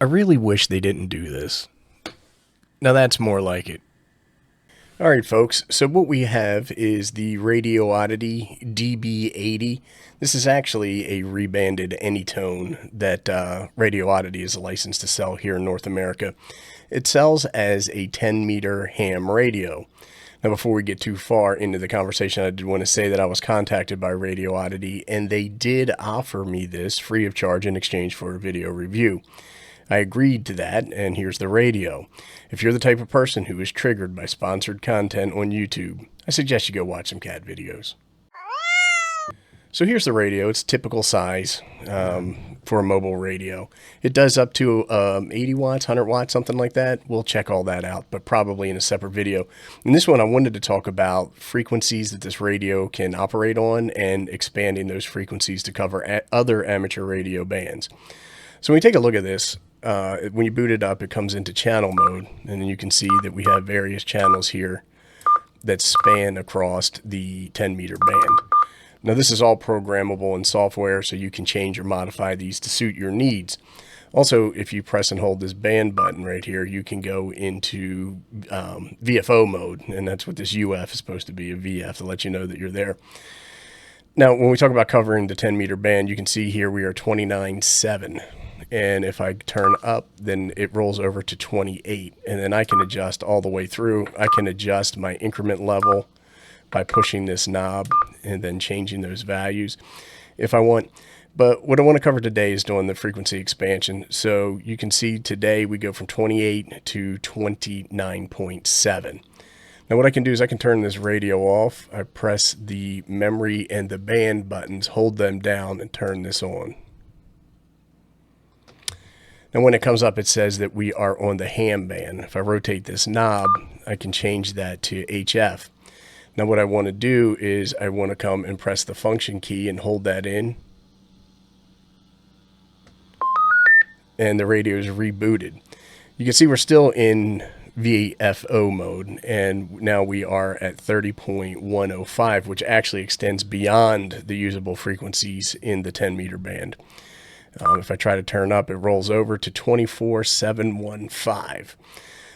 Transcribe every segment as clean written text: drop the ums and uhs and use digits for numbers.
really wish they didn't do this. Now that's more like it. Alright folks, so what we have is the Radioddity DB80. This is actually a rebanded Anytone that Radioddity is licensed to sell here in North America. It sells as a 10-meter ham radio. Now before we get too far into the conversation, I did want to say that I was contacted by Radioddity and they did offer me this free of charge in exchange for a video review. I agreed to that, and here's the radio. If you're the type of person who is triggered by sponsored content on YouTube, I suggest you go watch some cat videos. So here's the radio. It's typical size for a mobile radio. It does up to 80 watts, 100 watts, something like that. We'll check all that out, but probably in a separate video. In this one, I wanted to talk about frequencies that this radio can operate on and expanding those frequencies to cover other amateur radio bands. So when you take a look at this, when you boot it up, it comes into channel mode, and then you can see that we have various channels here that span across the 10-meter band. Now this is all programmable in software, so you can change or modify these to suit your needs. Also, if you press and hold this band button right here, you can go into VFO mode, and that's what this UF is supposed to be, a VF, to let you know that you're there. Now, when we talk about covering the 10-meter band, you can see here we are 29.7. And if I turn up, then it rolls over to 28. And then I can adjust all the way through. I can adjust my increment level by pushing this knob and then changing those values if I want. But what I want to cover today is doing the frequency expansion. So you can see today we go from 28 to 29.7. Now what I can do is I can turn this radio off. I press the memory and the band buttons, hold them down, and turn this on. Now when it comes up, it says that we are on the ham band. If I rotate this knob, I can change that to HF. Now what I want to do is I want to come and press the function key and hold that in. And the radio is rebooted. You can see we're still in VFO mode, and now we are at 30.105, which actually extends beyond the usable frequencies in the 10-meter band. If I try to turn up, it rolls over to 24.715.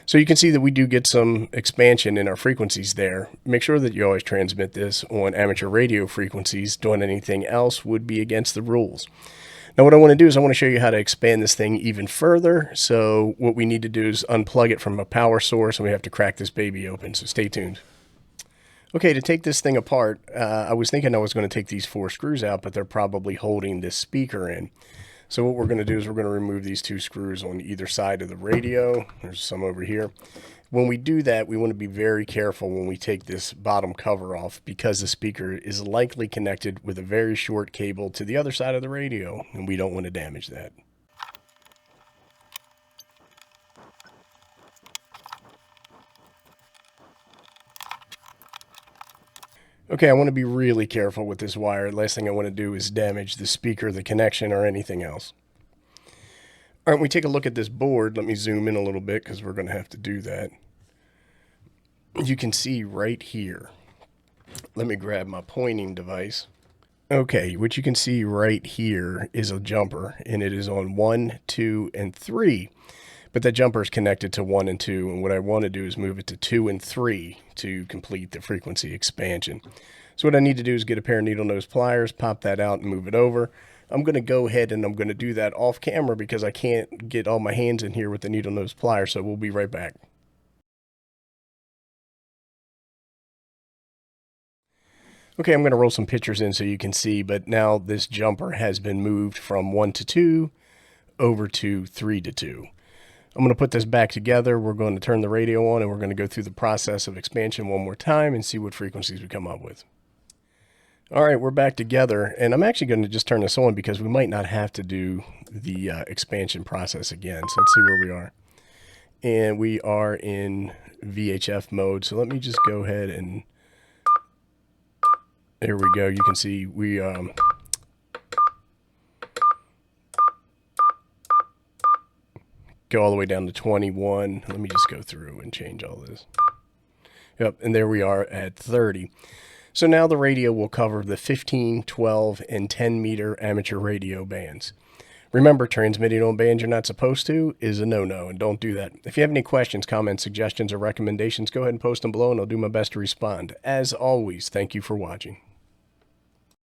So you can see that we do get some expansion in our frequencies there. Make sure that you always transmit this on amateur radio frequencies. Doing anything else would be against the rules. Now what I want to do is I want to show you how to expand this thing even further. So what we need to do is unplug it from a power source, and we have to crack this baby open. So stay tuned. Okay, to take this thing apart, I was thinking I was going to take these 4 screws out, but they're probably holding this speaker in. So what we're going to do is we're going to remove these 2 screws on either side of the radio. There's some over here. When we do that, we want to be very careful when we take this bottom cover off, because the speaker is likely connected with a very short cable to the other side of the radio, and we don't want to damage that. Okay, I want to be really careful with this wire. Last thing I want to do is damage the speaker, the connection, or anything else. All right, when we take a look at this board, let me zoom in a little bit because we're going to have to do that. You can see right here. Let me grab my pointing device. Okay, what you can see right here is a jumper, and it is on 1, 2, and 3. But that jumper is connected to 1 and 2, and what I want to do is move it to 2 and 3 to complete the frequency expansion. So what I need to do is get a pair of needle nose pliers, pop that out, and move it over. I'm going to go ahead and I'm going to do that off camera because I can't get all my hands in here with the needle nose pliers, so we'll be right back. Okay, I'm going to roll some pictures in so you can see, but now this jumper has been moved from 1 to 2 over to 3 to 2. I'm going to put this back together. We're going to turn the radio on, and we're going to go through the process of expansion one more time and see what frequencies we come up with. All right, we're back together, and I'm actually going to just turn this on because we might not have to do the expansion process again. So let's see where we are. And we are in VHF mode. So let me just go ahead and there we go. You can see we go all the way down to 21. Let me just go through and change all this. Yep, and there we are at 30. So now the radio will cover the 15, 12, and 10 meter amateur radio bands. Remember, transmitting on bands you're not supposed to is a no-no, and don't do that. If you have any questions, comments, suggestions, or recommendations, go ahead and post them below, and I'll do my best to respond. As always, thank you for watching.